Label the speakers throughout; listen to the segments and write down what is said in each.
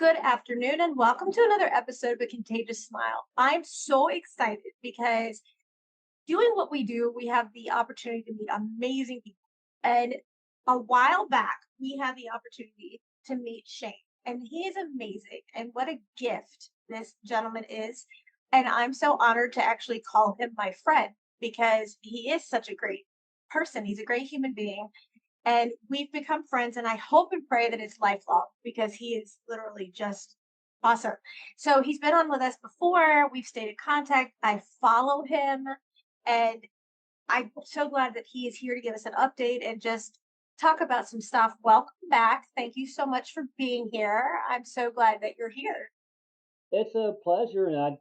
Speaker 1: Good afternoon, and welcome to another episode of A Contagious Smile. I'm so excited because doing what we do, we have the opportunity to meet amazing people. And a while back, we had the opportunity to meet Shane, and he is amazing. And what a gift this gentleman is. And I'm so honored to actually call him my friend because he is such a great person. He's a great human being and we've become friends, and I hope and pray that it's lifelong because he is literally just awesome. So he's been on with us before. We've stayed in contact. I follow him, and I'm so glad that he is here to give us an update and just talk about some stuff. Welcome back. Thank you so much for being here. I'm so glad that you're here.
Speaker 2: It's a pleasure, and I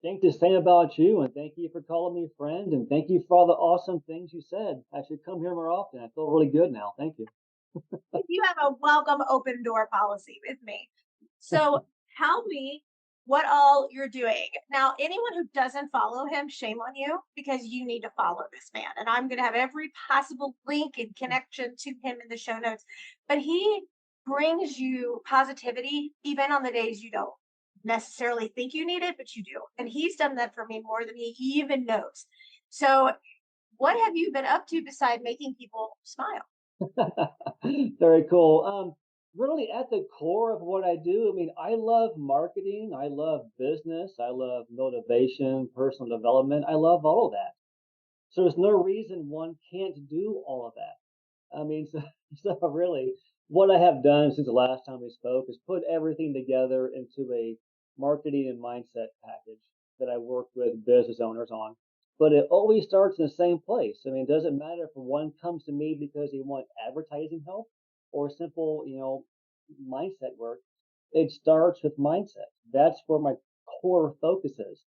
Speaker 2: think the same about you. And thank you for calling me friend, and thank you for all the awesome things you said. I should come here more often. I feel really good now. Thank you.
Speaker 1: You have a welcome open door policy with me. So tell me what all you're doing. Now, anyone who doesn't follow him, shame on you because you need to follow this man. And I'm going to have every possible link and connection to him in the show notes. But he brings you positivity even on the days you don't necessarily think you need it, but you do. And he's done that for me more than he even knows. So, what have you been up to beside making people smile?
Speaker 2: Very cool. Really at the core of what I do, I mean, I love marketing, I love business, I love motivation, personal development. I love all of that. So there's no reason one can't do all of that. I mean, so really, what I have done since the last time we spoke is put everything together into a marketing and mindset package that I work with business owners on. But it always starts in the same place. I mean, it doesn't matter if one comes to me because they want advertising help or simple, mindset work. It starts with mindset. That's where my core focus is: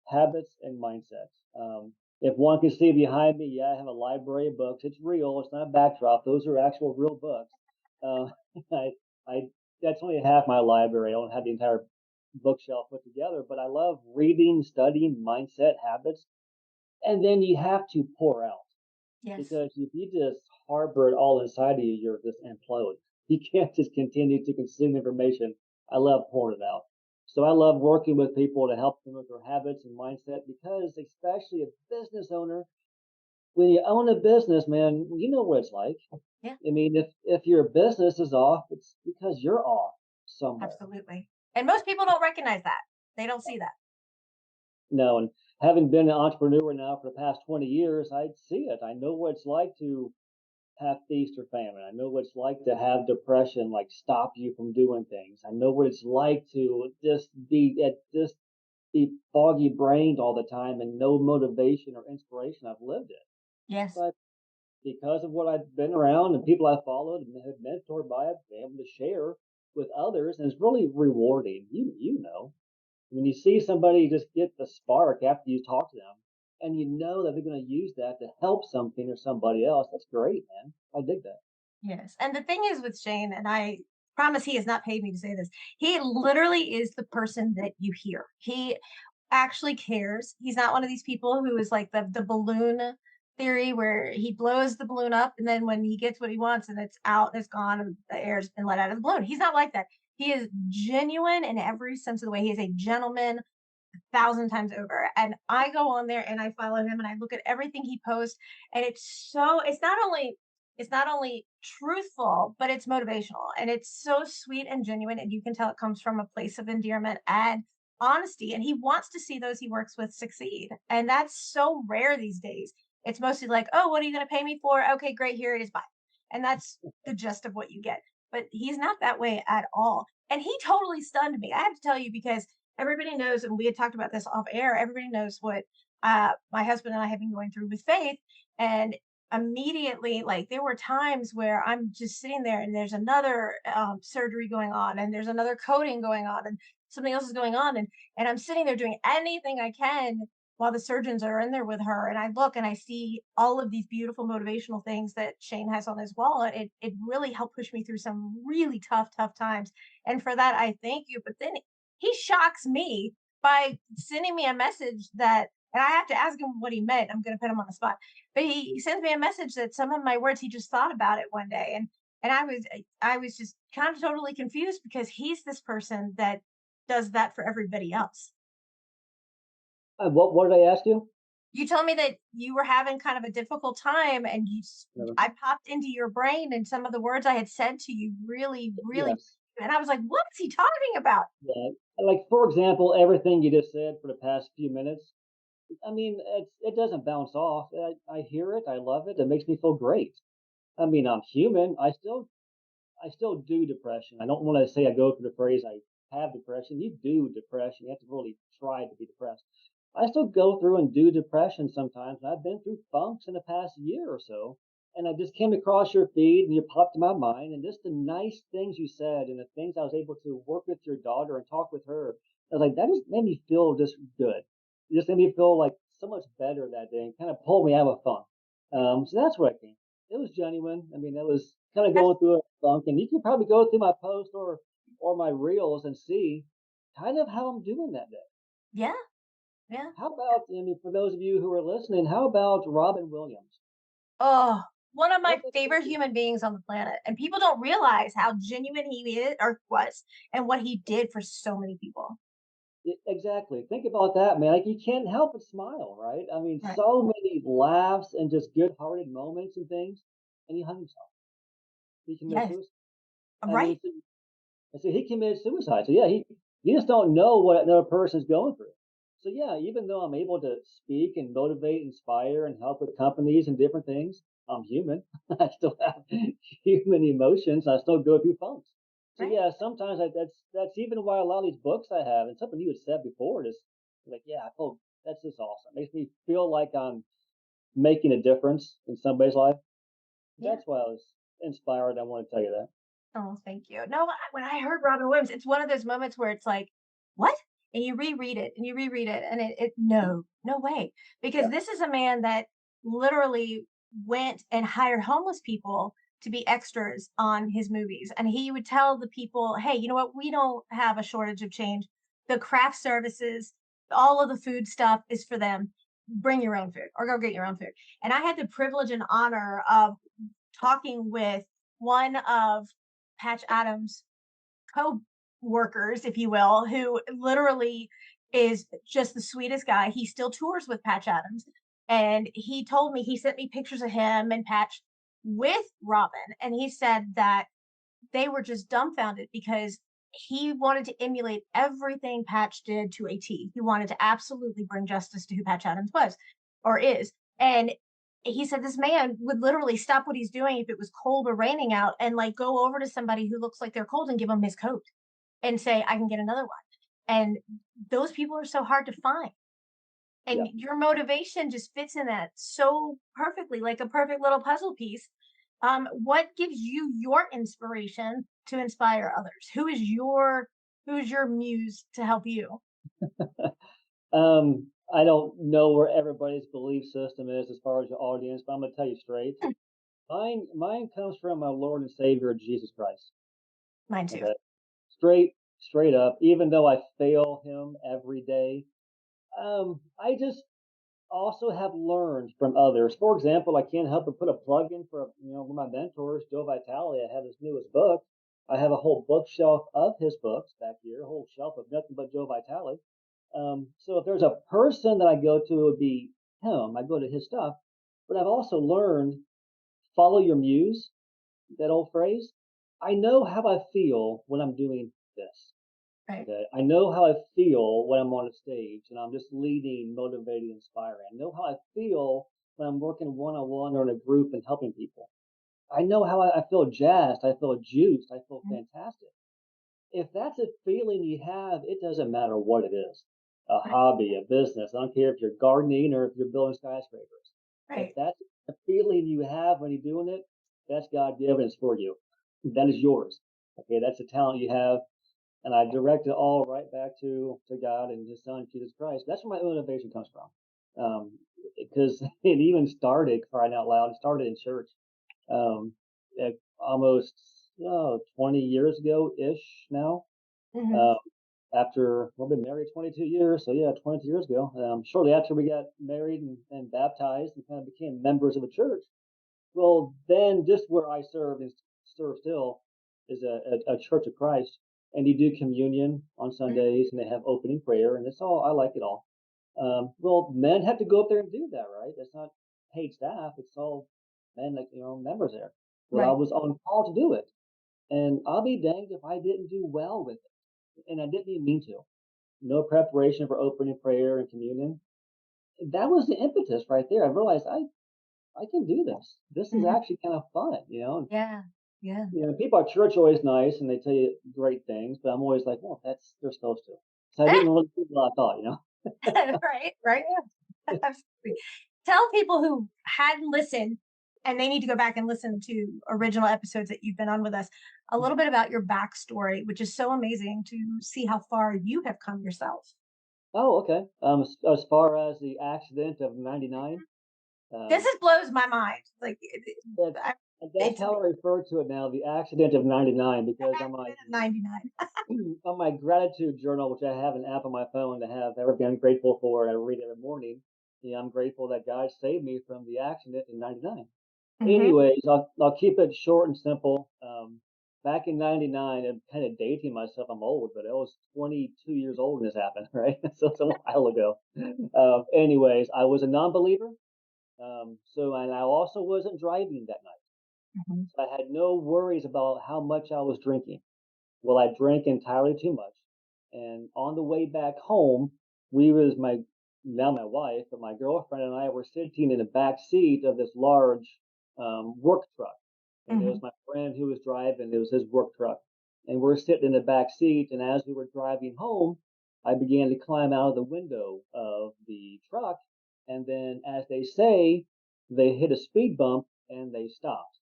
Speaker 2: habits and mindsets. If one can see behind me, yeah, I have a library of books. It's real. It's not a backdrop. Those are actual real books. Uh, I, I, that's only half my library. I don't have the entire bookshelf put together, but I love reading, studying mindset habits, and then you have to pour out
Speaker 1: Yes.
Speaker 2: because if you just harbor it all inside of you, you're just implode. You can't just continue to consume information. I love pouring it out. So I love working with people to help them with their habits and mindset because, especially a business owner, when you own a business, man, you know what it's like.
Speaker 1: Yeah.
Speaker 2: I mean, if your business is off, it's because you're off somewhere.
Speaker 1: Absolutely. And most people don't recognize that. They don't see that.
Speaker 2: No, and having been an entrepreneur now for the past 20 years, I see it. I know what it's like to have feast or famine. I know what it's like to have depression like stop you from doing things. I know what it's like to just be foggy brained all the time and no motivation or inspiration. I've lived it.
Speaker 1: Yes.
Speaker 2: But because of what I've been around and people I followed and have mentored by, I've been able to share with others, and it's really rewarding. You know, when you see somebody just get the spark after you talk to them, and you know that they're going to use that to help something or somebody else, that's great, man. I dig that.
Speaker 1: Yes. And the thing is with Shane, and I promise he has not paid me to say this, he literally is the person that you hear. He actually cares. He's not one of these people who is like the balloon theory where he blows the balloon up and then when he gets what he wants and it's out, it's gone, and the air's been let out of the balloon. He's not like that. He is genuine in every sense of the way. He is a gentleman thousand times over. And I go on there and I follow him and I look at everything he posts. And it's not only truthful, but it's motivational. And it's so sweet and genuine. And you can tell it comes from a place of endearment and honesty. And he wants to see those he works with succeed. And that's so rare these days. It's mostly like, oh, what are you going to pay me for? Okay, great, here it is. Bye. And that's the gist of what you get. But he's not that way at all. And he totally stunned me. I have to tell you because everybody knows, and we had talked about this off air, everybody knows what my husband and I have been going through with faith. And immediately, like, there were times where I'm just sitting there and there's another surgery going on, and there's another coding going on, and something else is going on. And I'm sitting there doing anything I can while the surgeons are in there with her. And I look and I see all of these beautiful motivational things that Shane has on his wall. And it really helped push me through some really tough times. And for that, I thank you. But then he shocks me by sending me a message that, and I have to ask him what he meant. I'm going to put him on the spot. But he sends me a message that some of my words he just thought about it one day. And And I was just kind of totally confused because he's this person that does that for everybody else.
Speaker 2: What did I ask you?
Speaker 1: You told me that you were having kind of a difficult time and
Speaker 2: Never.
Speaker 1: I popped into your brain and some of the words I had said to you really
Speaker 2: Yes.
Speaker 1: and I was like, "What is he talking about?"
Speaker 2: Yeah. Like for example, everything you just said for the past few minutes. I mean, it doesn't bounce off. I hear it. I love it. It makes me feel great. I mean, I'm human. I still do depression. I don't want to say I go through the phrase I have depression. You do depression. You have to really try to be depressed. I still go through and do depression sometimes. And I've been through funks in the past year or so. And I just came across your feed and you popped in my mind. And just the nice things you said and the things I was able to work with your daughter and talk with her. I was like, that just made me feel just good. It just made me feel like so much better that day and kind of pulled me out of a funk. So that's what I think. It was genuine. I mean, it was kind of
Speaker 1: That's
Speaker 2: going through a funk, and you can probably go through my post or my reels and see kind of how I'm doing that day.
Speaker 1: yeah, yeah.
Speaker 2: How about, I mean, for those of you who are listening, how about Robin Williams?
Speaker 1: Oh, one of my
Speaker 2: What the
Speaker 1: favorite human beings on the planet, and people don't realize how genuine he is or was and what he did for so many people.
Speaker 2: exactly. Think about that, man. Like you can't help but smile, right? I mean,
Speaker 1: Right.
Speaker 2: so many laughs and just good-hearted moments and things, and he hung himself. He committed
Speaker 1: Yes.
Speaker 2: suicide. I mean,
Speaker 1: Right.
Speaker 2: so he committed suicide. So yeah, he you just don't know what another person's going through. So yeah, even though I'm able to speak and motivate, inspire, and help with companies and different things, I'm human. I still have human emotions. I still go through funks. So
Speaker 1: Right.
Speaker 2: yeah, sometimes that's even why a lot of these books I have, and something you had said before is like, yeah, oh, that's just awesome. It makes me feel like I'm making a difference in somebody's life.
Speaker 1: Yeah.
Speaker 2: That's why I was inspired. I want to tell you that.
Speaker 1: Oh, thank you. No, when I heard Robin Williams, it's one of those moments where it's like, "What?" And you reread it and you reread it, and it no, no way. Because
Speaker 2: Yeah,
Speaker 1: this is a man that literally went and hired homeless people to be extras on his movies. And he would tell the people, "Hey, you know what? We don't have a shortage of change. The craft services, all of the food stuff is for them. Bring your own food or go get your own food." And I had the privilege and honor of talking with one of Patch Adams' co-workers, if you will, who literally is just the sweetest guy. He still tours with Patch Adams. And he told me, he sent me pictures of him and Patch with Robin. And he said that they were just dumbfounded because he wanted to emulate everything Patch did to a T. He wanted to absolutely bring justice to who Patch Adams was or is. And he said this man would literally stop what he's doing if it was cold or raining out and like go over to somebody who looks like they're cold and give them his coat and say, I can get another one. And those people are so hard to find. And
Speaker 2: yeah.
Speaker 1: your motivation just fits in that so perfectly, like a perfect little puzzle piece. What gives you your inspiration to inspire others? Who's your muse to help you?
Speaker 2: I don't know where everybody's belief system is as far as your audience, but I'm gonna tell you straight. Mine comes from our Lord and Savior Jesus Christ.
Speaker 1: Mine too.
Speaker 2: Okay, straight up. Even though I fail Him every day, I just also have learned from others. For example, I can't help but put a plug in for one of my mentors, Joe Vitale. I have his newest book. I have a whole bookshelf of his books back here, a whole shelf of nothing but Joe Vitale. So if there's a person that I go to, it would be him. I go to his stuff. But I've also learned follow your muse, that old phrase. I know how I feel when I'm doing this.
Speaker 1: Right.
Speaker 2: Okay. I know how I feel when I'm on a stage and I'm just leading, motivating, inspiring. I know how I feel when I'm working one on one or in a group and helping people. I know how I feel jazzed. I feel juiced. I feel
Speaker 1: Mhm.
Speaker 2: fantastic. If that's a feeling you have, it doesn't matter what it is, a
Speaker 1: Right.
Speaker 2: hobby, a business. I don't care if you're gardening or if you're building skyscrapers. If
Speaker 1: Right.
Speaker 2: that's a feeling you have when you're doing it, that's God given. It's for you. That is yours. Okay, that's a talent you have, and I direct it all right back to God and His Son Jesus Christ. That's where my motivation comes from. Because it even started crying out loud. It started in church, um, almost 20 years ago ish now.
Speaker 1: Hmm.
Speaker 2: Uh, after we've been married 22 years, so yeah, 22 years ago. Shortly after we got married and baptized and kind of became members of a church. Well, then just where I served in serve still is a Church of Christ, and you do communion on
Speaker 1: Mhm.
Speaker 2: Sundays, and they have opening prayer, and it's all I like it all. Well, men have to go up there and do that, right? It's not paid staff; it's all men, like members there. Well, I
Speaker 1: Right.
Speaker 2: was on call to do it, and I'll be danged if I didn't do well with it, and I didn't even mean to. No preparation for opening prayer and communion. That was the impetus right there. I realized I can do this. This is
Speaker 1: Mhm.
Speaker 2: actually kind of fun.
Speaker 1: Yeah. Yeah.
Speaker 2: People at church are always nice and they tell you great things, but I'm always like, well, that's they're supposed to. So I didn't really do what I thought.
Speaker 1: Right, right, yeah, absolutely. Tell people who hadn't listened and they need to go back and listen to original episodes that you've been on with us, a little bit about your backstory, which is so amazing to see how far you have come yourself.
Speaker 2: Oh, okay. As far as the accident of '99,
Speaker 1: This
Speaker 2: um,
Speaker 1: is blows my mind. Like,
Speaker 2: that's
Speaker 1: I
Speaker 2: that's
Speaker 1: it's
Speaker 2: how
Speaker 1: amazing.
Speaker 2: I refer to it now, the accident of '99, because on my
Speaker 1: Accident of 99.
Speaker 2: on my gratitude journal, which I have an app on my phone to have everything I'm grateful for, and I read every morning. I'm grateful that God saved me from the accident in '99.
Speaker 1: Mhm.
Speaker 2: Anyways, I'll keep it short and simple. Back in '99, I'm kind of dating myself. I'm old, but I was 22 years old when this happened, right? So it's a while ago. Anyways, I was a non-believer. And I also wasn't driving that night.
Speaker 1: Mhm.
Speaker 2: So I had no worries about how much I was drinking. Well, I drank entirely too much. And on the way back home, we was my now my wife, but my girlfriend and I were sitting in the back seat of this large work truck. And it was
Speaker 1: Mhm.
Speaker 2: my friend who was driving. It was his work truck. And we're sitting in the back seat. And as we were driving home, I began to climb out of the window of the truck. And then, as they say, they hit a speed bump and they stopped.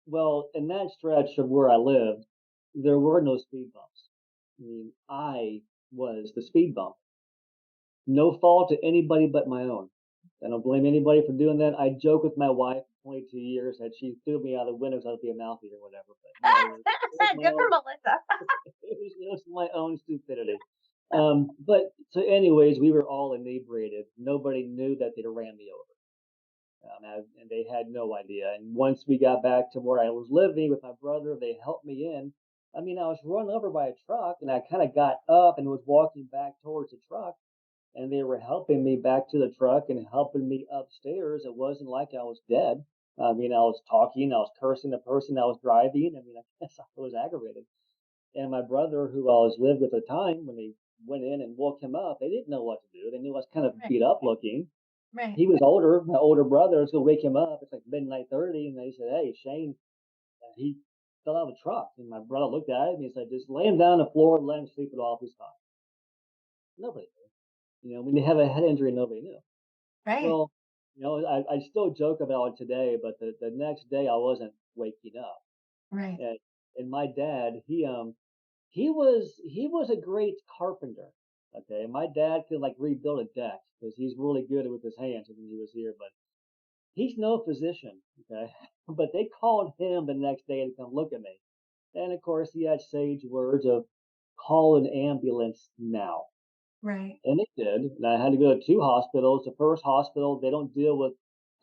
Speaker 2: Well, in that stretch of where I lived, there were no speed bumps. I was the speed bump. No fault to anybody but my own. I don't blame anybody for doing that. I joke with my wife for 22 years that she threw me out of the window so I'd be a mouthy or whatever. But it was my
Speaker 1: Good for
Speaker 2: own.
Speaker 1: Melissa.
Speaker 2: It was my own stupidity. But so, anyways, we were all inebriated. Nobody knew that they'd ran me over. And they had no idea. And once we got back to where I was living with my brother, they helped me in. I was run over by a truck, and I kind of got up and was walking back towards the truck, and they were helping me back to the truck and helping me upstairs. It wasn't like I was dead. I was talking, I was cursing the person I was driving. I guess I was aggravated. And my brother, who I was lived with at the time, when they went in and woke him up, they didn't know what to do. They knew I was kind of
Speaker 1: Right,
Speaker 2: beat up looking.
Speaker 1: right.
Speaker 2: He was older. My older brother was gonna wake him up. It's like midnight 30, and they said, "Hey, Shane, he fell out of the truck." And my brother looked at him and he said, "Just lay him down on the floor and let him sleep it off. He's fine." Nobody knew. When you have a head injury, nobody knew.
Speaker 1: Right,
Speaker 2: Well, I still joke about it today, but the next day I wasn't waking up.
Speaker 1: right.
Speaker 2: And and my dad, he was a great carpenter. Okay, my dad could like rebuild a deck because he's really good with his hands when he was here, but he's no physician, okay? But they called him the next day to come look at me. And of course, he had sage words of call an ambulance now.
Speaker 1: Right,
Speaker 2: And it did. And I had to go to two hospitals. The first hospital, they don't deal with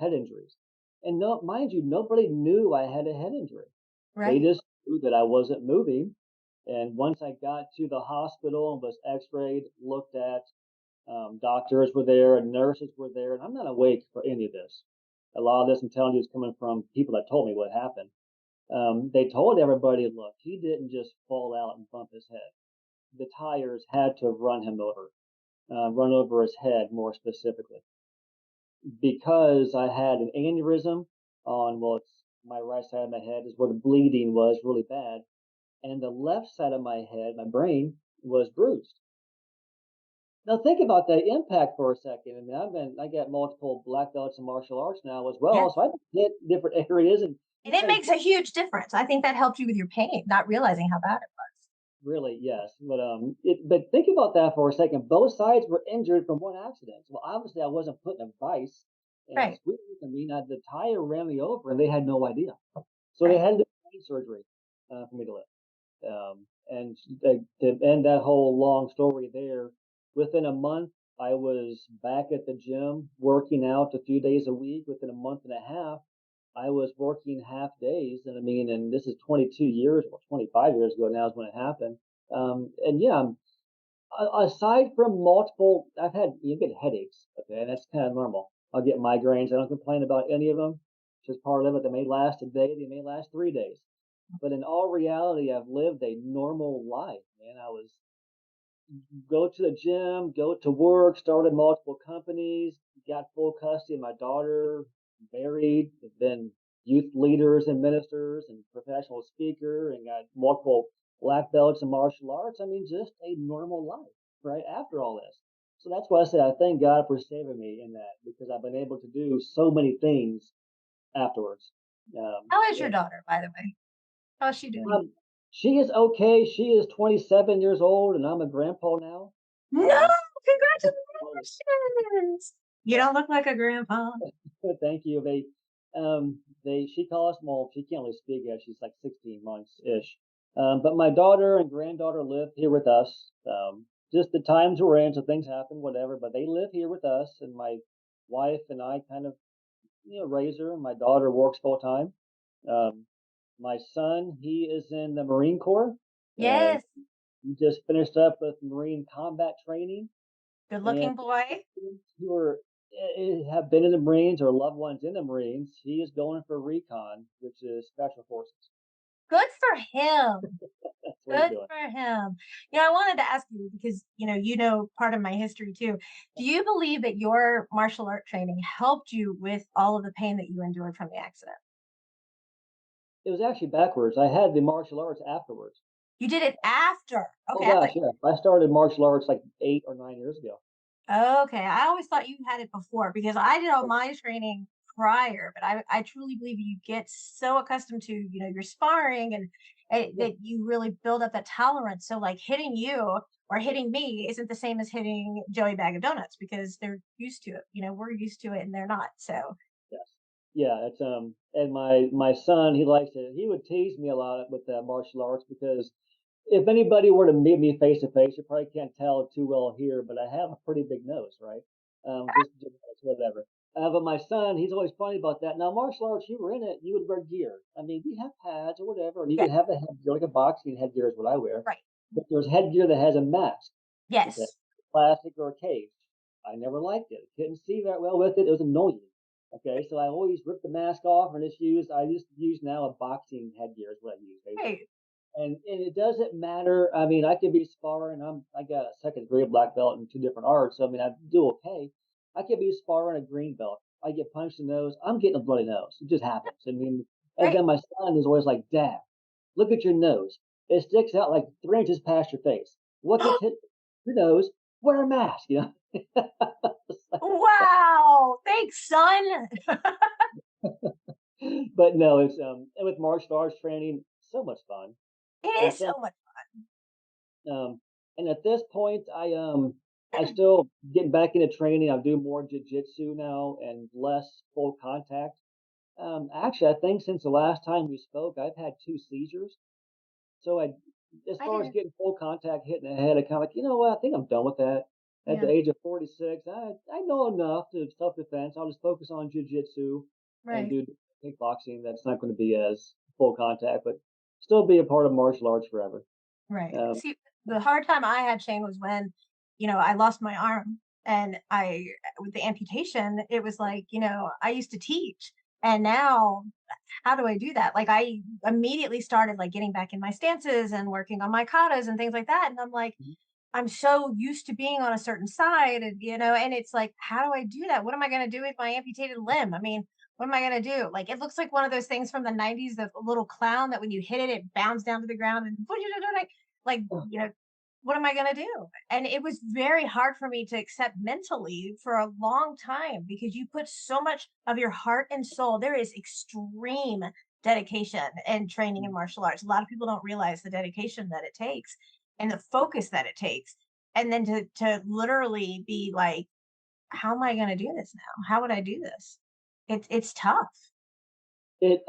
Speaker 2: head injuries. And no, mind you, nobody knew I had a head injury. They
Speaker 1: right,
Speaker 2: just knew that I wasn't moving. And once I got to the hospital and was x rayed, looked at, doctors were there and nurses were there, and I'm not awake for any of this. A lot of this I'm telling you is coming from people that told me what happened. They told everybody, look, he didn't just fall out and bump his head. The tires had to run over his head more specifically, because I had an aneurysm on, well, it's my right side of my head is where the bleeding was really bad, and the left side of my head, my brain, was bruised. Now think about that impact for a second. I got multiple black belts in martial arts now as well,
Speaker 1: yes.
Speaker 2: so I hit different areas, and
Speaker 1: And it
Speaker 2: because
Speaker 1: makes a huge difference. I think that helped you with your pain, not realizing how bad it was.
Speaker 2: really, yes, but think about that for a second. Both sides were injured from one accident. Well, obviously, I wasn't put in a vice and
Speaker 1: Right,
Speaker 2: squeezed. The tire ran me over, and they had no idea. So they
Speaker 1: right.
Speaker 2: had to do brain surgery for me to live. And to end that whole long story there, within a month, I was back at the gym working out a few days a week. Within a month and a half, I was working half days, and I mean, and this is 22 years or 25 years ago now is when it happened. And yeah, aside from multiple, you get headaches, okay, and that's kind of normal. I'll get migraines. I don't complain about any of them. It's just part of it. They may last a day, they may last 3 days. But in all reality, I've lived a normal life, man. I was go to the gym, go to work, started multiple companies, got full custody of my daughter, married, have been youth leaders and ministers and professional speaker, and got multiple black belts in martial arts. I mean, just a normal life, right? After all this. So that's why I say I thank God for saving me in that because I've been able to do so many things afterwards.
Speaker 1: How is your
Speaker 2: Yeah.
Speaker 1: daughter, by the way? How's she doing?
Speaker 2: Um, she is okay. She is 27 years old, and I'm a grandpa now.
Speaker 1: No,
Speaker 2: Um,
Speaker 1: congratulations. You don't look like a grandpa.
Speaker 2: Thank you. She calls, well, she can't really speak yet. She's like 16 months ish. But my daughter and granddaughter live here with us. Just the times we're in, so things happen, whatever, but they live here with us. And my wife and I kind of, raise her. My daughter works full time. Um, my son, he is in the Marine Corps. Uh,
Speaker 1: Yes,
Speaker 2: he just finished up with Marine combat training.
Speaker 1: good
Speaker 2: And
Speaker 1: looking boy.
Speaker 2: who are have been in the Marines or loved ones in the Marines, he is going for recon, which is special forces.
Speaker 1: Good for him.
Speaker 2: That's what he's
Speaker 1: Good
Speaker 2: doing.
Speaker 1: for him. I wanted to ask you because part of my history too. Do you believe that your martial art training helped you with all of the pain that you endured from the accident?
Speaker 2: It was actually backwards. I had the martial arts afterwards.
Speaker 1: You did it after.
Speaker 2: Oh
Speaker 1: Okay, I
Speaker 2: gosh,
Speaker 1: thought
Speaker 2: yeah. I started martial arts like 8 or 9 years ago.
Speaker 1: okay. I always thought you had it before because I did all my training prior, but I truly believe you get so accustomed to, your sparring and
Speaker 2: Yeah,
Speaker 1: that you really build up that tolerance. So like hitting you or hitting me isn't the same as hitting Joey Bag of Donuts because they're used to it. We're used to it and they're not. So
Speaker 2: yes. Yeah, it's and my son, he would tease me a lot with martial arts because if anybody were to meet me face to face, you probably can't tell too well here, but I have a pretty big nose, right? Just genetics, whatever. But my son, he's always funny about that. Now, martial arts, you were in it, you would wear gear. I mean, we have pads or whatever, and you
Speaker 1: yeah,
Speaker 2: could have the headgear, like a boxing headgear is what I wear.
Speaker 1: right.
Speaker 2: But there's headgear that has a mask, okay,
Speaker 1: Yes.
Speaker 2: plastic or a cage. I never liked it. Couldn't see that well with it. It was annoying. Okay, so I always ripped the mask off and I just use now a boxing headgear is what I use basically.
Speaker 1: Right.
Speaker 2: And it doesn't matter. I mean, I could be sparring. I got a second degree black belt in two different arts. So I mean, I do okay. I could be sparring a green belt. I get punched in the nose. I'm getting a bloody nose. It just happens. I mean, and
Speaker 1: Right.
Speaker 2: then my son is always like, "Dad, look at your nose. It sticks out like 3 inches past your face. What gets hit? Your nose. Wear a mask."
Speaker 1: Wow. Thanks, son.
Speaker 2: But no, it's and with martial arts training, so much fun.
Speaker 1: It
Speaker 2: I
Speaker 1: is so
Speaker 2: think
Speaker 1: much.
Speaker 2: Um, and at this point, I still getting back into training. I do more jujitsu now and less full contact. Actually, I think since the last time we spoke, I've had 2 seizures. So as
Speaker 1: I
Speaker 2: far as
Speaker 1: didn't.
Speaker 2: getting full contact, hitting the head, I kind of like, you know what? I think I'm done with that. At the
Speaker 1: Yeah.
Speaker 2: age of 46, I know enough to self defense. I'll just focus on jujitsu and
Speaker 1: Right.
Speaker 2: do kickboxing. That's not going to be as full contact, but still be a part of martial arts forever.
Speaker 1: Right.
Speaker 2: Um,
Speaker 1: See, the hard time I had, Shane, was when, I lost my arm and with the amputation, it was like, I used to teach and now how do I do that? Like I immediately started like getting back in my stances and working on my katas and things like that. And I'm like, I'm so used to being on a certain side and and it's like, how do I do that? What am I gonna do with my amputated limb? I mean, what am I gonna do? Like it looks like one of those things from the 90s, the little clown that when you hit it, it bounds down to the ground and like, what am I gonna do? And it was very hard for me to accept mentally for a long time because you put so much of your heart and soul. There is extreme dedication and training in martial arts. A lot of people don't realize the dedication that it takes and the focus that it takes. And then to literally be like, how am I going to do this now? How would I do this? It's tough.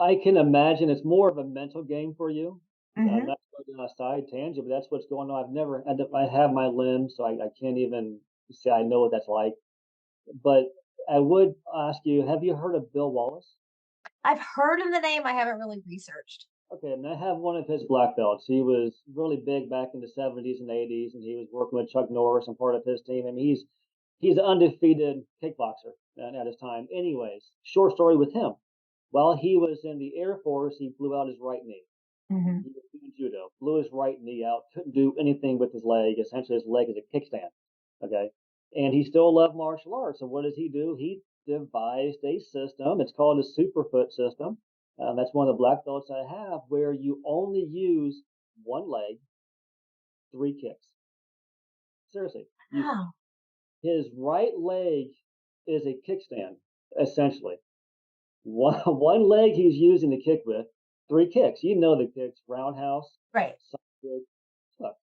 Speaker 2: I can imagine it's more of a mental game for you.
Speaker 1: Hmm.
Speaker 2: Not to go down a side tangent, but that's what's going on. I've never had to, I have my limbs, so I can't even say I know what that's like. But I would ask you, have you heard of Bill Wallace?
Speaker 1: I've heard of the name, I haven't really researched.
Speaker 2: Okay, and I have one of his black belts. He was really big back in the 70s and 80s, and he was working with Chuck Norris and part of his team. I mean, he's an undefeated kickboxer at his time. Anyways, short story with him. While he was in the Air Force, he blew out his right knee.
Speaker 1: Mhm.
Speaker 2: He was doing judo, blew his right knee out, couldn't do anything with his leg. Essentially, his leg is a kickstand. Okay. And he still loved martial arts. And what does he do? He devised a system. It's called a superfoot system. That's one of the black belts I have where you only use one leg, three kicks. Seriously.
Speaker 1: Wow.
Speaker 2: His right leg is a kickstand, essentially. One leg he's using to kick with, three kicks. You know the kicks, roundhouse,
Speaker 1: Right.
Speaker 2: side kick, tuck.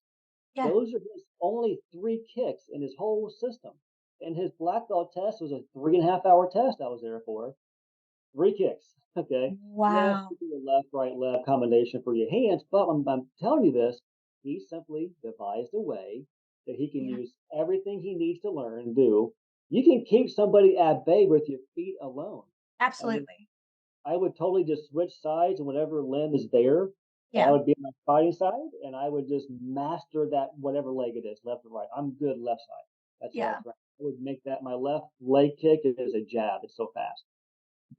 Speaker 1: Yeah.
Speaker 2: Those are his only three kicks in his whole system. And his black belt test was a 3.5 hour test I was there for. Three kicks. Okay. Yes,
Speaker 1: Wow.
Speaker 2: you do a left, right, left combination for your hands, but when I'm telling you this, he simply devised a way that he can
Speaker 1: Yeah.
Speaker 2: use everything he needs to learn and do. You can keep somebody at bay with your feet alone. I mean,
Speaker 1: Absolutely.
Speaker 2: I would totally just switch sides and whatever limb is there, that
Speaker 1: Yeah.
Speaker 2: would be my fighting side, and I would just master that whatever leg it is, left or right. I'm good left side. That's how
Speaker 1: Yeah.
Speaker 2: it's. I would make that my left leg kick is a jab. It's so fast.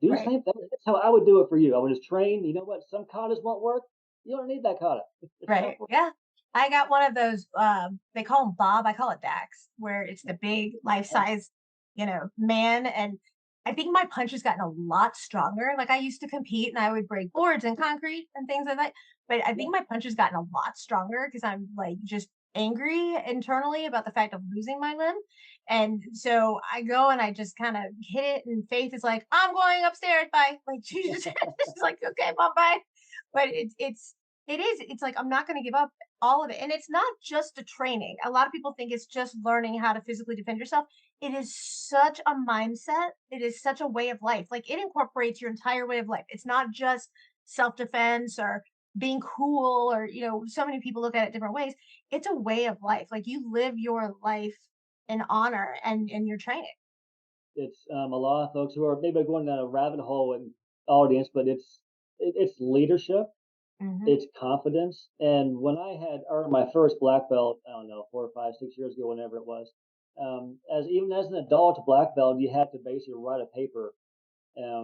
Speaker 2: Do the
Speaker 1: Right.
Speaker 2: same thing. That's how I would do it for you. I would just train. You know what? Some katas won't work. You don't need that kata. It's
Speaker 1: Right.
Speaker 2: simple.
Speaker 1: Yeah. I got one of those, they call them Bob, I call it Dax, where it's the big life size, man. And I think my punch has gotten a lot stronger. Like I used to compete and I would break boards and concrete and things like that. But I
Speaker 2: Yeah.
Speaker 1: think my punch has gotten a lot stronger because I'm like just angry internally about the fact of losing my limb. And so I go and I just kind of hit it, and Faith is like, I'm going upstairs. Bye. Like she's she's like, okay, mom, bye. But it's like I'm not going to give up all of it. And it's not just a training. A lot of people think it's just learning how to physically defend yourself. It is such a mindset. It is such a way of life. Like it incorporates your entire way of life. It's not just self-defense or being cool or so many people look at it different ways. It's a way of life. Like you live your life in honor and in your training.
Speaker 2: It's a lot of folks who are maybe going down a rabbit hole in audience, but it's leadership.
Speaker 1: Hmm.
Speaker 2: It's confidence. And when I had earned my first black belt, I don't know, 4 or 5, 6 years ago, whenever it was, as even as an adult black belt, you had to basically write a paper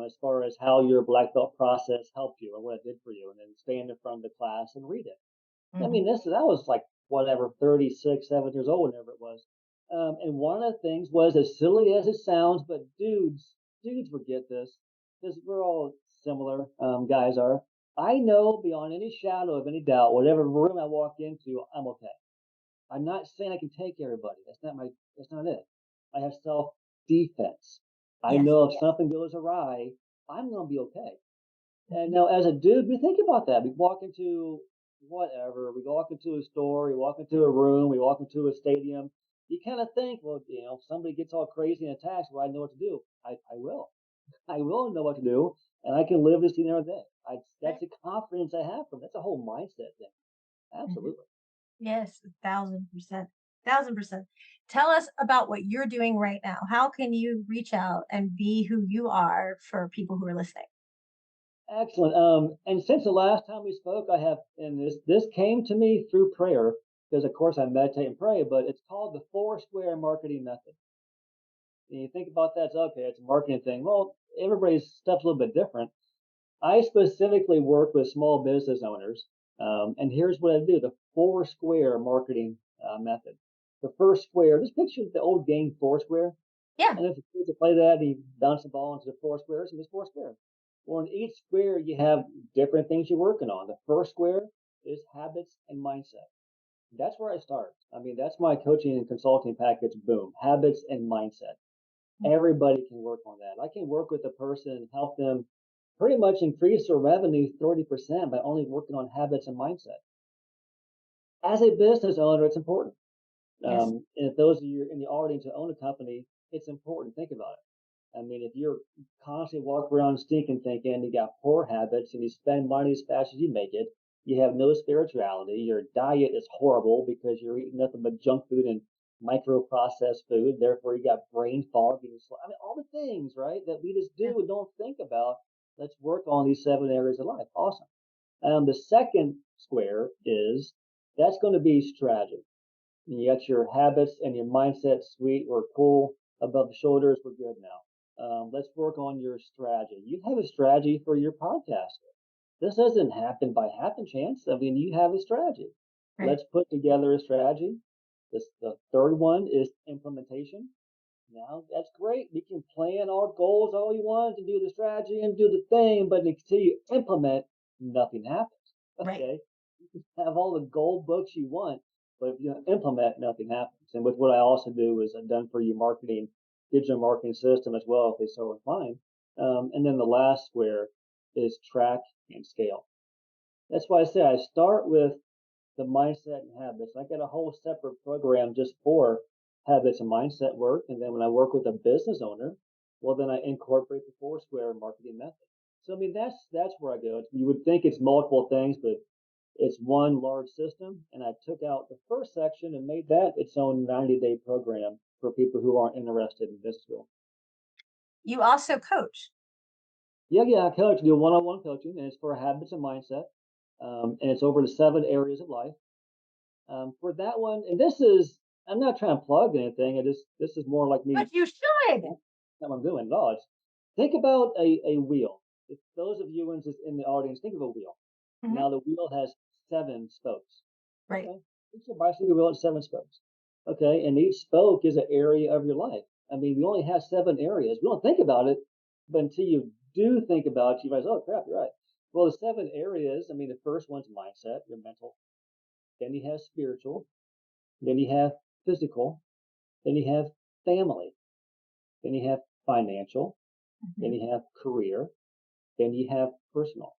Speaker 2: as far as how your black belt process helped you and what it did for you, and then stand in front of the class and read it. I mean,
Speaker 1: Hmm.
Speaker 2: that was like whatever, 36, 7 years old, whenever it was. And one of the things was as silly as it sounds, but dudes would get this because we're all similar. Guys are. I know beyond any shadow of any doubt, whatever room I walk into, I'm okay. I'm not saying I can take everybody. That's not it. I have self defense. I
Speaker 1: Yes.
Speaker 2: know if something goes awry, I'm gonna be okay. And now, as a dude, we think about that. We walk into whatever, we walk into a store, we walk into a room, we walk into a stadium. You kind of think, well, if somebody gets all crazy and attacks, well, I know what to do. I will. I will know what to do, and I can live to see another day. That's
Speaker 1: Right.
Speaker 2: the confidence I have from. That's a whole mindset thing.
Speaker 1: Mhm.
Speaker 2: Absolutely.
Speaker 1: Yes, 1,000%. 1,000%. Tell us about what you're doing right now. How can you reach out and be who you are for people who are listening?
Speaker 2: Excellent. And since the last time we spoke, I have, and this came to me through prayer because, of course, I meditate and pray. But it's called the Four Square Marketing Method. And you think about that, it's okay, it's a marketing thing. Well, everybody's stuff's a little bit different. I specifically work with small business owners, and here's what I do: the Four Square Marketing Method. The first square, just picture the old game Foursquare.
Speaker 1: Yeah.
Speaker 2: And if the kids play that, he bounce the ball into the four squares, and there's four squares. Well, in each square, you have different things you're working on. The first square is habits and mindset. That's where I start. I mean, that's my coaching and consulting package. Boom, habits and mindset. Everybody can work on that. I can work with a person and help them pretty much increase their revenue 30% by only working on habits and mindset. As a business owner, it's important.
Speaker 1: Yes.
Speaker 2: And if those of you in the audience who own a company, it's important. Think about it. I mean, if you're constantly walking around stinking thinking you got poor habits and you spend money as fast as you make it, you have no spirituality, your diet is horrible because you're eating nothing but junk food and micro processed food, therefore you got brain fog. I mean, all the things, right, that we just
Speaker 1: Yeah.
Speaker 2: do and don't think about. Let's work on these 7 areas of life. Awesome. The second square is that's going to be strategy. You got your habits and your mindset, sweet, we're cool, above the shoulders, we're good now. Let's work on your strategy. You have a strategy for your podcast. This doesn't happen by happen chance. I mean, you have a strategy.
Speaker 1: Right.
Speaker 2: Let's put together a strategy. The third one is implementation. Now, that's great. We can plan our goals all you want to do the strategy and do the thing, but until you implement, nothing happens.
Speaker 1: Right.
Speaker 2: Okay. You can have all the goal books you want, but if you don't implement, nothing happens. And with what I also do is I've done for you marketing, digital marketing system as well, if they so inclined. And then the last square is track and scale. That's why I say I start with the mindset and habits. I got a whole separate program just for habits and mindset work. And then when I work with a business owner, well, then I incorporate the four square marketing method. So I mean, that's where I go. You would think it's multiple things, but it's one large system. And I took out the first section and made that its own 90-day program for people who aren't interested in business school.
Speaker 1: You also coach.
Speaker 2: Yeah, I coach. Do one-on-one coaching, and it's for habits and mindset, and it's over the 7 areas of life. For that one, and this is I'm not trying to plug anything. I just this is more like me
Speaker 1: But you should.
Speaker 2: what I'm doing. Dodge. Think about a wheel. If those of you in the audience, think of a wheel.
Speaker 1: Mhm.
Speaker 2: Now the wheel has 7 spokes.
Speaker 1: Right.
Speaker 2: Okay, it's a bicycle wheel has 7 spokes. Okay, and each spoke is an area of your life. I mean, we only have 7 areas. We don't think about it, but until you do think about it, you realize, oh crap, you're right. Well, the 7 areas. I mean, the first one's mindset, your mental. Then you have spiritual. Then you have physical. Then you have family. Then you have financial. Then
Speaker 1: Mhm.
Speaker 2: you have career. Then you have personal.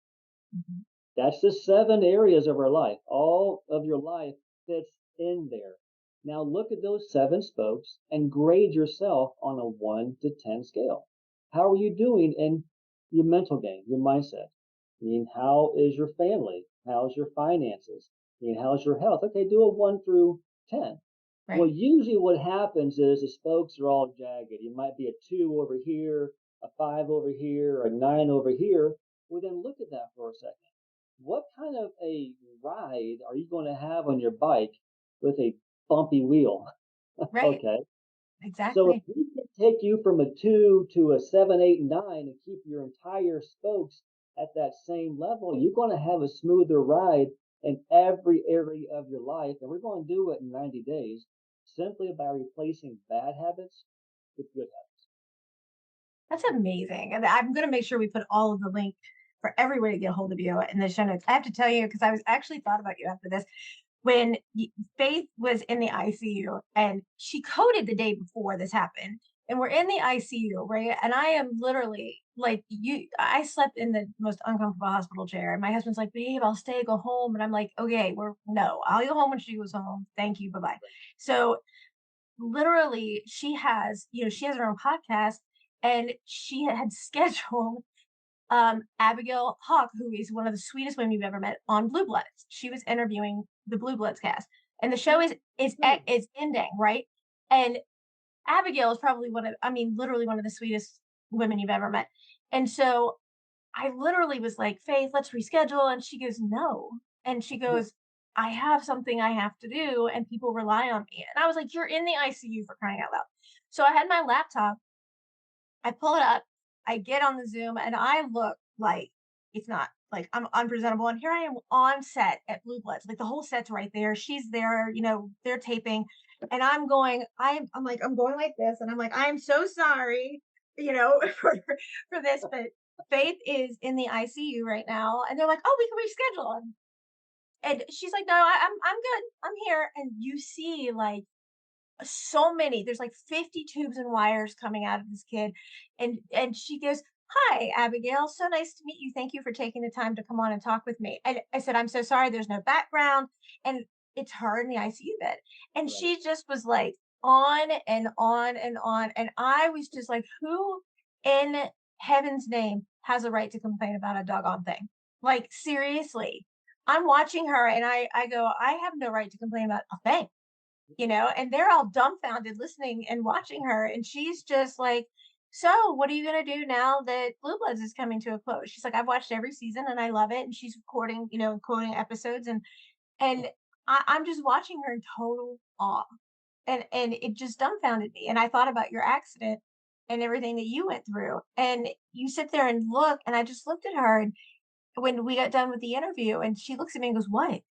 Speaker 1: Mhm.
Speaker 2: That's the 7 areas of our life. All of your life fits in there. Now look at those 7 spokes and grade yourself on a 1 to 10 scale. How are you doing in your mental game, your mindset? I mean, how is your family? How's your finances? I mean, how's your health? Okay, do a 1 through 10. Well,
Speaker 1: Right.
Speaker 2: usually what happens is the spokes are all jagged. You might be a 2 over here, a 5 over here, a 9 over here. Well, then look at that for a second. What kind of a ride are you going to have on your bike with a bumpy wheel?
Speaker 1: Right.
Speaker 2: Okay. So if
Speaker 1: Exactly.
Speaker 2: we can take you from a 2 to a 7, 8, 9 and keep your entire spokes at that same level, you're going to have a smoother ride in every area of your life. And we're going to do it in 90 days simply by replacing bad habits with good
Speaker 1: That's amazing. And I'm going to make sure we put all of the link for everywhere to get a hold of you in the show notes. I have to tell you, because I was actually thought about you after this. When Faith was in the ICU and she coded the day before this happened, and we're in the ICU, right? And I am literally like, I slept in the most uncomfortable hospital chair. And my husband's like, babe, I'll stay, go home. And I'm like, okay, no, I'll go home when she goes home. Thank you. Bye bye. So literally, she has her own podcast, and she had scheduled Abigail Hawk, who is one of the sweetest women you've ever met, on Blue Bloods. She was interviewing the Blue Bloods cast, and the show
Speaker 2: habits.
Speaker 1: is ending, right? And Abigail is probably I mean, literally one of the sweetest women you've ever met. And so I literally was like, Faith, let's reschedule. And she goes, no. And she goes, I have something I have to do, and people rely on me. And I was like, you're in the ICU, for crying out loud. So I had my laptop, I pull it up, I get on the Zoom, and I look like it's not like I'm unpresentable. And here I am on set at Blue Bloods, like the whole set's right there. She's there, they're taping, and I'm like, I'm going like this, and I'm like, I'm so sorry, for this, but Faith is in the ICU right now, and they're like, oh, we can reschedule. And she's like, no, I'm good, I'm here, and you see like so many there's like 50 tubes and wires coming out of this kid, and she goes, hi Abigail, so nice to meet you, thank you for taking the time to come on and talk with me. And I said, I'm so sorry, there's no background. And it's her in the ICU bed, and
Speaker 2: Right.
Speaker 1: she just was like on and on and on, and I was just like, who in heaven's name has a right to complain about a doggone thing? Like, seriously, I'm watching her, and I go, I have no right to complain about a thing, and they're all dumbfounded listening and watching her. And she's just like "So, what are you gonna do now that Blue Bloods is coming to a close?" She's like, "I've watched every season and I love it." And she's recording, quoting episodes, and I'm just watching her in total awe. And it just dumbfounded me. And I thought about your accident and everything that you went through. And you sit there and look, and I just looked at her, and when we got done with the interview, and she looks at me and goes, "What?"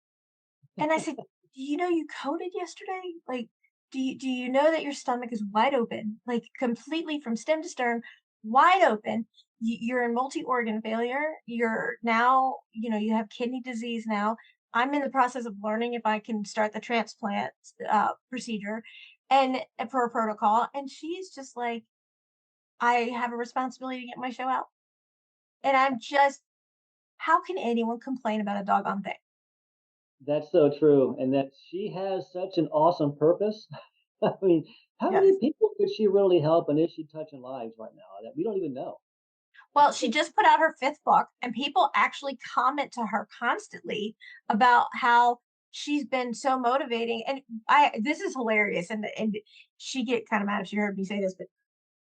Speaker 1: And I said, "Do you know you coded yesterday? Like, do you know that your stomach is wide open, like completely from stem to stern, wide open? You're in multi-organ failure. You're now, you have kidney disease now. I'm in the process of learning if I can start the transplant procedure and for a protocol." And she's just like, "I have a responsibility to get my show out." And I'm just, how can anyone complain about a doggone thing?
Speaker 2: That's so true, and that she has such an awesome purpose. I mean, how many
Speaker 1: Yes.
Speaker 2: people could she really help, and is she touching lives right now that we don't even know?
Speaker 1: Well, she just put out her 5th book, and people actually comment to her constantly about how she's been so motivating. And I this is hilarious, and she get kinda mad if she heard me say this, but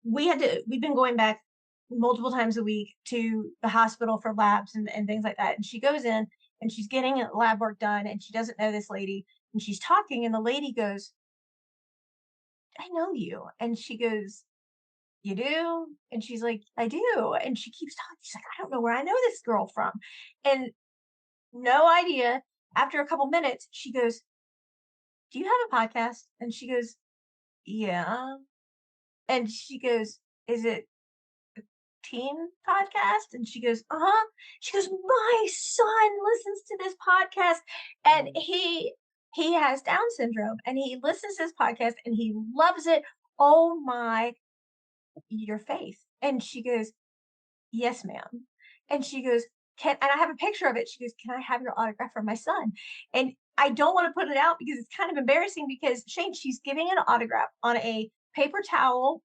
Speaker 1: we've been going back multiple times a week to the hospital for labs and things like that. And she goes in and she's getting lab work done, and she doesn't know this lady, and she's talking, and the lady goes, "I know you." And she goes, "You do?" And she's like, "I do." And she keeps talking. She's like, "I don't know where I know this girl from." And no idea. After a couple minutes, she goes, "Do you have a podcast?" And she goes, "Yeah." And she goes, "Is it teen podcast?" And she goes, "Uh-huh." She goes, "My son listens to this podcast, and
Speaker 2: Mm,
Speaker 1: he has Down syndrome, and he listens to this podcast and he loves it. Oh my, your faith." And she goes, "Yes, ma'am." And she goes, "Can," and I have a picture of it. She goes, "Can I have your autograph for my son?" And I don't want to put it out because it's kind of embarrassing, because Shane, she's giving an autograph on a paper towel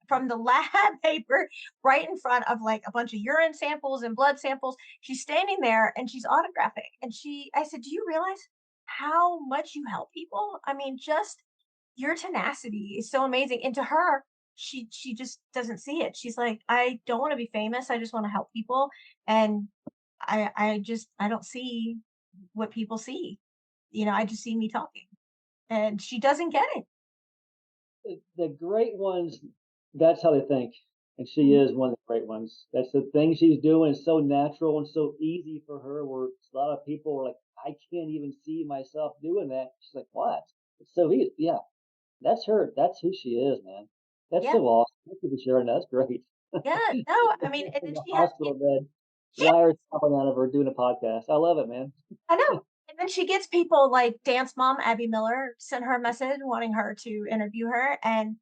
Speaker 1: from the lab paper right in front of like a bunch of urine samples and blood samples. She's standing there and she's autographing. And I said, "Do you realize how much you help people? I mean, just your tenacity is so amazing." And to her, she just doesn't see it. She's like, "I don't want to be famous. I just want to help people." And I don't see what people see. I just see me talking. And she doesn't get it.
Speaker 2: the great ones, that's how they think, and she
Speaker 1: Mhm.
Speaker 2: is one of the great ones. That's the thing she's doing is so natural and so easy for her, where a lot of people are like, "I can't even see myself doing that." She's like, "What? It's so easy." Yeah, that's her. That's who she is, man. That's
Speaker 1: Yeah.
Speaker 2: so awesome. Thank you for sharing. That's great.
Speaker 1: Yeah. No, I mean, and
Speaker 2: In
Speaker 1: then
Speaker 2: the
Speaker 1: she has
Speaker 2: hospital bed,
Speaker 1: she
Speaker 2: wires popping out of her doing a podcast. I love it, man.
Speaker 1: I know. And then she gets people like Dance Mom Abby Miller sent her a message wanting her to interview her. And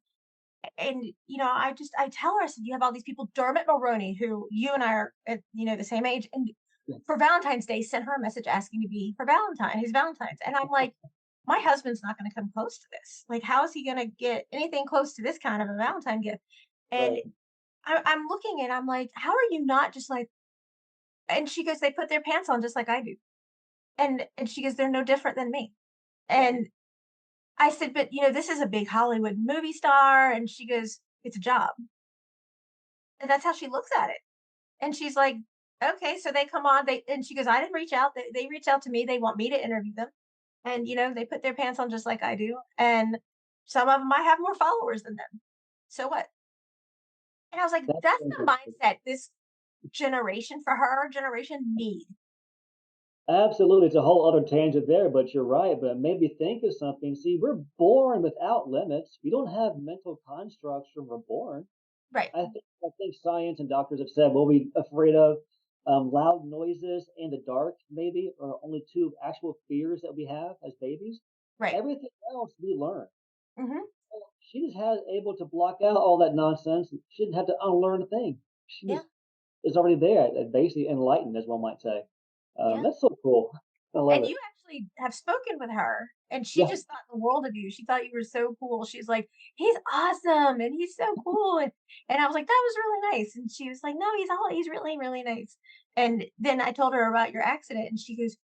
Speaker 1: I tell her, I said, "You have all these people." Dermot Mulroney, who you and I are the same age, and for Valentine's Day sent her a message asking to be for his Valentine's. And I'm like, my husband's not going to come close to this. Like, how is he going to get anything close to this kind of a Valentine gift? And
Speaker 2: Right.
Speaker 1: I'm looking and I'm like, how are you not just like, and she goes, "They put their pants on just like I do." And she goes, "They're no different than me." And I said, "But this is a big Hollywood movie star." And she goes, "It's a job." And that's how she looks at it. And she's like, "Okay." So they come on, and she goes, "I didn't reach out. They reach out to me. They want me to interview them." And they put their pants on just like I do. And some of them might have more followers than them. So what? And I was like,
Speaker 2: That's
Speaker 1: that's the
Speaker 2: interesting.
Speaker 1: mindset this generation, for her generation, need.
Speaker 2: Absolutely, it's a whole other tangent there, but you're right. But it made me think of something. See, we're born without limits. We don't have mental constructs when we're born.
Speaker 1: Right.
Speaker 2: I think science and doctors have said we'll be afraid of loud noises and the dark, maybe, are only two actual fears that we have as babies.
Speaker 1: Right.
Speaker 2: Everything else we learn.
Speaker 1: Hmm.
Speaker 2: She just has able to block out all that nonsense. She didn't have to unlearn a thing. She
Speaker 1: Yeah.
Speaker 2: just is already there, basically enlightened, as one might say.
Speaker 1: Yeah.
Speaker 2: That's so cool. I love
Speaker 1: And
Speaker 2: it.
Speaker 1: you actually have spoken with her, and she
Speaker 2: Yeah,
Speaker 1: just thought the world of you. She thought you were so cool. She's like, "He's awesome and he's so cool." And I was like, "That was really nice." And she was like, "No, he's really, really nice." And then I told her about your accident, and she goes,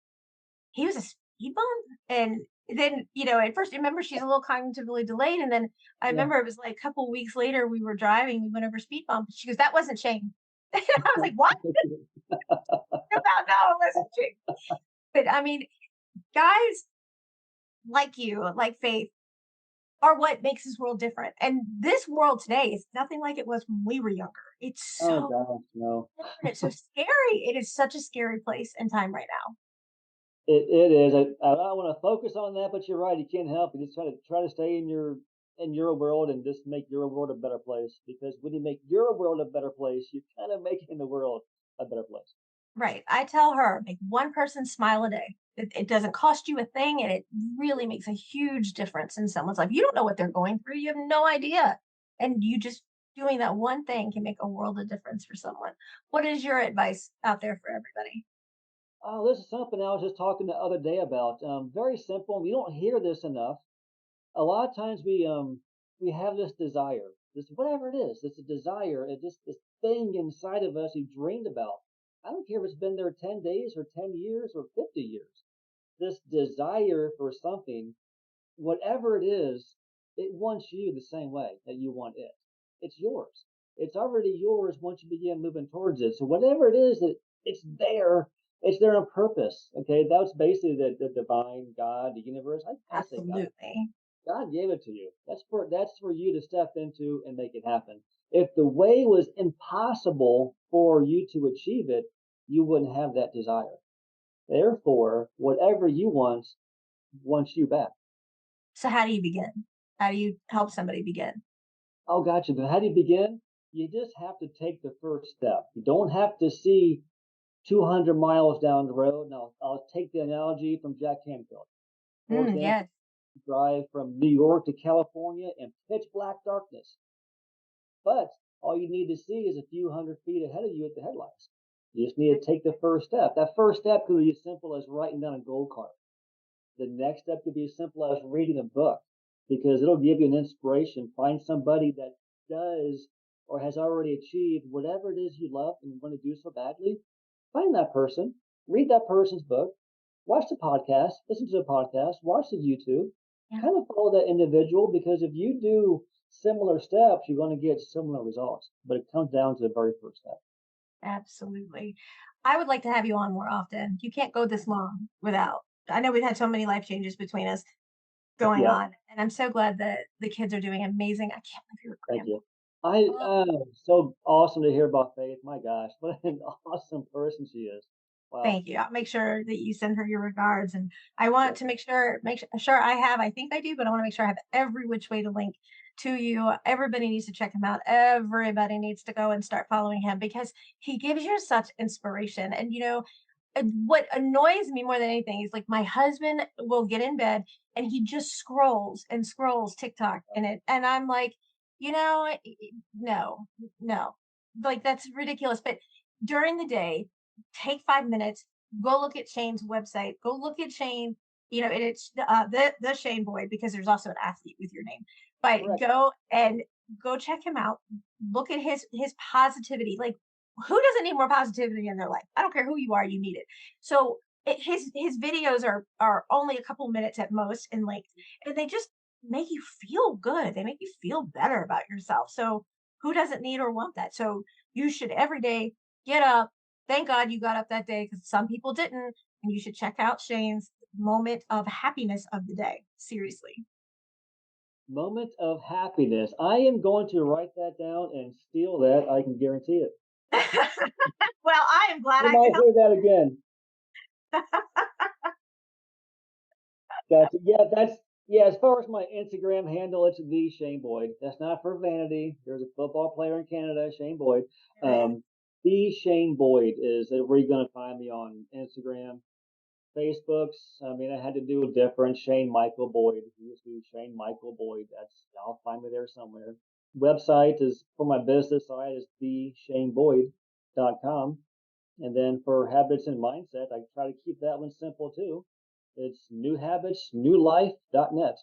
Speaker 1: "He was a speed bump?" And then, at first, remember she's a little cognitively delayed, and then I
Speaker 2: Yeah.
Speaker 1: remember it was like a couple weeks later, we were driving, we went over speed bump. She goes, "That wasn't Shane." I was like, "What about? No, it wasn't Shane." But I mean, guys like you, like Faith, are what makes this world different. And this world today is nothing like it was when we were younger. It's
Speaker 2: Oh
Speaker 1: so
Speaker 2: gosh, no.
Speaker 1: different. It's so scary. It is such a scary place and time right now.
Speaker 2: It is. I don't want to focus on that, but you're right. You can't help it. Just try to stay in your world and just make your world a better place. Because when you make your world a better place, you're kind of making the world a better place.
Speaker 1: Right. I tell her, make one person smile a day. It doesn't cost you a thing, and it really makes a huge difference in someone's life. You don't know what they're going through. You have no idea. And you just doing that one thing can make a world of difference for someone. What is your advice out there for everybody?
Speaker 2: Oh, this is something I was just talking the other day about. Very simple. We don't hear this enough. A lot of times we have this desire, this whatever it is, this desire, it just this thing inside of us you dreamed about. I don't care if it's been there 10 days or 10 years or 50 years. This desire for something, whatever it is, it wants you the same way that you want it. It's yours. It's already yours once you begin moving towards it. So whatever it is that it's there on purpose. Okay. That's basically the divine God, the universe. I say God.
Speaker 1: Absolutely.
Speaker 2: God gave it to you. That's for you to step into and make it happen. If the way was impossible for you to achieve it, you wouldn't have that desire. Therefore, whatever you want wants you back.
Speaker 1: So how do you begin? How do you help somebody begin?
Speaker 2: Oh, gotcha. But how do you begin? You just have to take the first step. You don't have to see 200 miles down the road. Now, I'll take the analogy from Jack Canfield. For example,
Speaker 1: Yes.
Speaker 2: drive from New York to California in pitch black darkness. But all you need to see is a few hundred feet ahead of you at the headlights. You just need to take the first step. That first step could be as simple as writing down a goal card. The next step could be as simple as reading a book because it'll give you an inspiration. Find somebody that does or has already achieved whatever it is you love and want to do so badly. Find that person, read that person's book, watch the podcast, listen to the podcast, watch the YouTube,
Speaker 1: Yeah.
Speaker 2: kind of follow that individual because if you do similar steps, you're going to get similar results. But it comes down to the very first step.
Speaker 1: Absolutely. I would like to have you on more often. You can't go this long without. I know we've had so many life changes between us going
Speaker 2: Yeah,
Speaker 1: on, and I'm so glad that the kids are doing amazing. I can't believe you're a
Speaker 2: thank
Speaker 1: grandma.
Speaker 2: you. I
Speaker 1: Oh,
Speaker 2: so awesome to hear about Faith. My gosh, what an awesome person she is. Wow.
Speaker 1: thank you. I'll make sure that you send her your regards, and I
Speaker 2: Yeah,
Speaker 1: want to make sure I have. I think I do, but I want to make sure I have every which way to link to you. Everybody needs to check him out. Everybody needs to go and start following him because he gives you such inspiration. And and what annoys me more than anything is like my husband will get in bed and he just scrolls and scrolls TikTok in it. And I'm like, no, no, like that's ridiculous. But during the day, take 5 minutes, go look at Shane's website, go look at Shane, and it's the Shane Boyd because there's also an athlete with your name. But
Speaker 2: correct.
Speaker 1: go check him out. Look at his positivity. Like who doesn't need more positivity in their life? I don't care who you are, you need it. So his videos are only a couple minutes at most in length, and they just make you feel good. They make you feel better about yourself. So who doesn't need or want that? So you should every day get up. Thank God you got up that day because some people didn't, and you should check out Shane's moment of happiness of the day. Seriously.
Speaker 2: Moment of happiness. I am going to write that down and steal that. I can guarantee it.
Speaker 1: Well, I am glad
Speaker 2: You
Speaker 1: I could
Speaker 2: might
Speaker 1: help.
Speaker 2: hear that again. Gotcha. Yeah. As far as my Instagram handle, it's the Shane Boyd. That's not for vanity. There's a football player in Canada, Shane Boyd.
Speaker 1: There is.
Speaker 2: The Shane Boyd is where you're going to find me on Instagram. Facebook's, I mean, I had to do a different Shane Michael Boyd. You just do Shane Michael Boyd. I'll find me there somewhere. Website is for my business side is theshaneboyd.com. And then for habits and mindset, I try to keep that one simple too. It's newhabitsnewlife.net.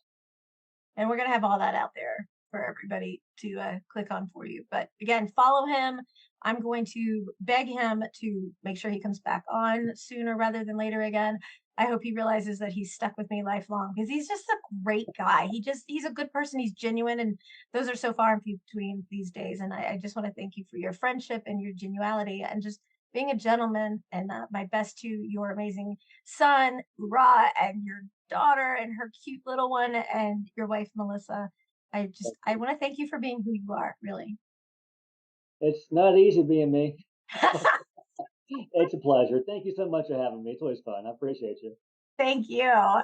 Speaker 1: And we're going to have all that out there for everybody to click on for you. But again, follow him. I'm going to beg him to make sure he comes back on sooner rather than later again. I hope he realizes that he's stuck with me lifelong because he's just a great guy. He's a good person. He's genuine, and those are so far and few between these days. And I just want to thank you for your friendship and your genuality and just being a gentleman. And my best to your amazing son, Ra, and your daughter and her cute little one, and your wife, Melissa. I want to thank you for being who you are, really.
Speaker 2: It's not easy being me. It's a pleasure. Thank you so much for having me. It's always fun. I appreciate you.
Speaker 1: Thank you.